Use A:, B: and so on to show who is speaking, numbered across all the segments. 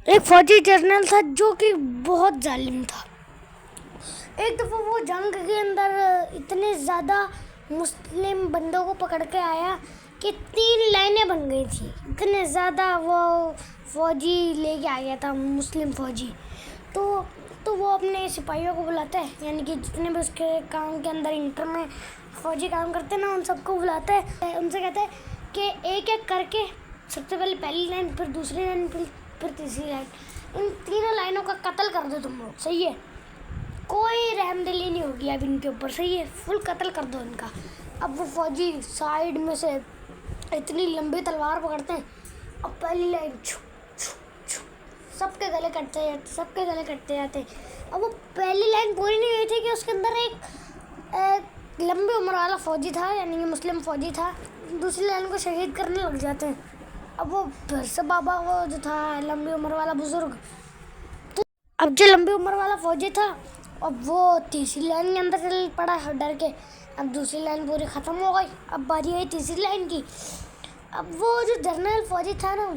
A: ایک فوجی جرنل تھا جو کہ بہت ظالم تھا. ایک دفعہ وہ جنگ کے اندر اتنے زیادہ مسلم بندوں کو پکڑ کے آیا کہ 3 لائنیں بن گئی تھیں. اتنے زیادہ وہ فوجی لے کے آ گیا تھا، مسلم فوجی. تو وہ اپنے سپاہیوں کو بلاتا ہے، یعنی کہ جتنے بھی اس کے کام کے اندر انٹر میں فوجی کام کرتے ہیں نا، ان سب کو بلاتا ہے. ان سے کہتا ہے کہ ایک ایک کر کے سب سے پہلے پہلی لائن، پھر دوسری لائن، پھر تیسری لائن، ان 3 لائنوں کا قتل کر دو تم لوگ. صحیح ہے؟ کوئی رحم دلی نہیں ہوگی اب ان کے اوپر. صحیح ہے؟ فل قتل کر دو ان کا. اب وہ فوجی سائیڈ میں سے اتنی لمبی تلوار پکڑتے ہیں، اب پہلی لائن سب کے گلے کٹتے جاتے. اب وہ پہلی لائن پوری نہیں ہوئی تھی کہ اس کے اندر ایک لمبی عمر والا فوجی تھا، یعنی کہ مسلم فوجی تھا. دوسری لائن کو شہید کرنے لگ جاتے ہیں. اب وہ پھر سے بابا وہ جو تھا لمبی عمر والا بزرگ، تو اب جو لمبی عمر والا فوجی تھا اب وہ تیسری لائن کے اندر چل پڑا ڈر کے. اب دوسری لائن پوری ختم ہو گئی، اب باری آئی تیسری لائن کی. اب وہ جو جرنل فوجی تھا نا،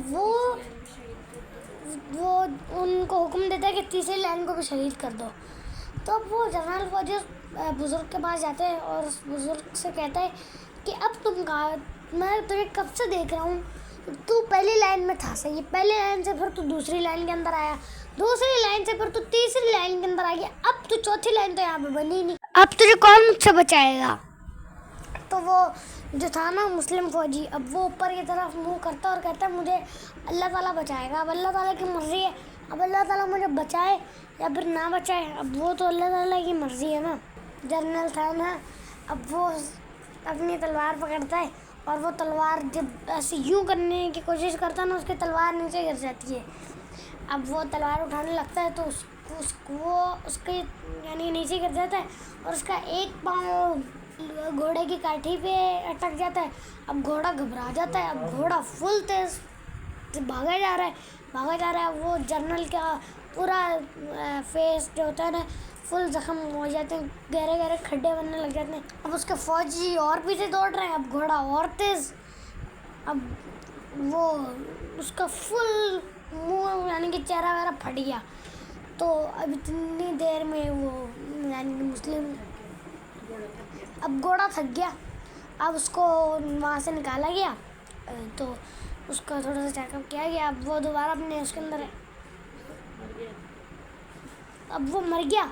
A: وہ ان کو حکم دیتا ہے کہ تیسری لائن کو بھی شہید کر دو. تو اب وہ جرنل فوجی بزرگ کے پاس جاتے ہیں اور اس بزرگ سے کہتا ہے کہ اب تم کہا، میں تجھے کب سے دیکھ رہا ہوں، تو پہلی لائن میں تھا. صحیح، پہلی لائن سے پھر تو دوسری لائن کے اندر آیا، دوسری لائن سے پھر تو تیسری لائن کے اندر آ گیا، اب تو چوتھی لائن تو یہاں پہ بنی نہیں، اب تجھے کون مجھ سے بچائے گا. تو وہ جو تھا نا مسلم فوجی، اب وہ اوپر کی طرف منہ کرتا اور کہتا ہے مجھے اللہ تعالیٰ بچائے گا. اب اللہ تعالیٰ کی مرضی ہے، اب اللہ تعالیٰ مجھے بچائے یا پھر نہ بچائے، اب وہ تو اللہ تعالیٰ کی مرضی ہے نا. جرنل تھا نا، اب وہ اپنی تلوار پکڑتا ہے اور وہ تلوار جب ایسے یوں کرنے کی کوشش کرتا ہے نا، اس کی تلوار نیچے گر جاتی ہے. اب وہ تلوار اٹھانے لگتا ہے تو اس کے یعنی نیچے گر جاتا ہے اور اس کا ایک پاؤں گھوڑے کی کاٹھی پہ اٹک جاتا ہے. اب گھوڑا گھبرا جاتا ہے، اب گھوڑا فل تیز بھاگا جا رہا ہے. وہ جرنل کا پورا فیس جو ہوتا ہے نا فل زخم ہو جاتے ہیں، گہرے گہرے کھڈے بننے لگ جاتے ہیں. اب اس کے فوجی اور پیچھے دوڑ رہے ہیں، اب گھوڑا اور تیز. اب وہ اس کا فل منہ یعنی کہ چہرہ وغیرہ پھٹ گیا. تو اب اتنی دیر میں وہ یعنی کہ مسلم اب گھوڑا تھک گیا. اب اس کو وہاں سے نکالا گیا، تو اس کا تھوڑا سا چیک اپ کیا گیا. اب وہ دوبارہ اپنے اس کے اندر ہے، اب وہ مر گیا.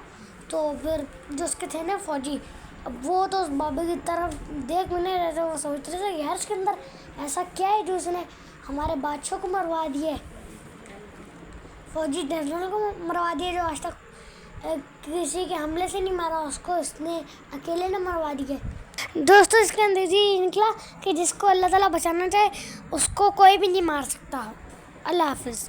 A: تو پھر جو اس کے تھے نا فوجی، اب وہ تو اس بابے کی طرف دیکھ بھی نہیں رہے تھے. وہ سوچ رہے تھے یار اس کے اندر ایسا کیا ہے جو اس نے ہمارے بادشاہ کو مروا دیے، فوجی جنرل کو مروا دیا، جو آج تک کسی کے حملے سے نہیں مارا، اس کو اس نے اکیلے نے مروا دیا. دوستو اس کے اندر یہ نکلا کہ جس کو اللہ تعالیٰ بچانا چاہے اس کو کوئی بھی نہیں مار سکتا. اللہ حافظ.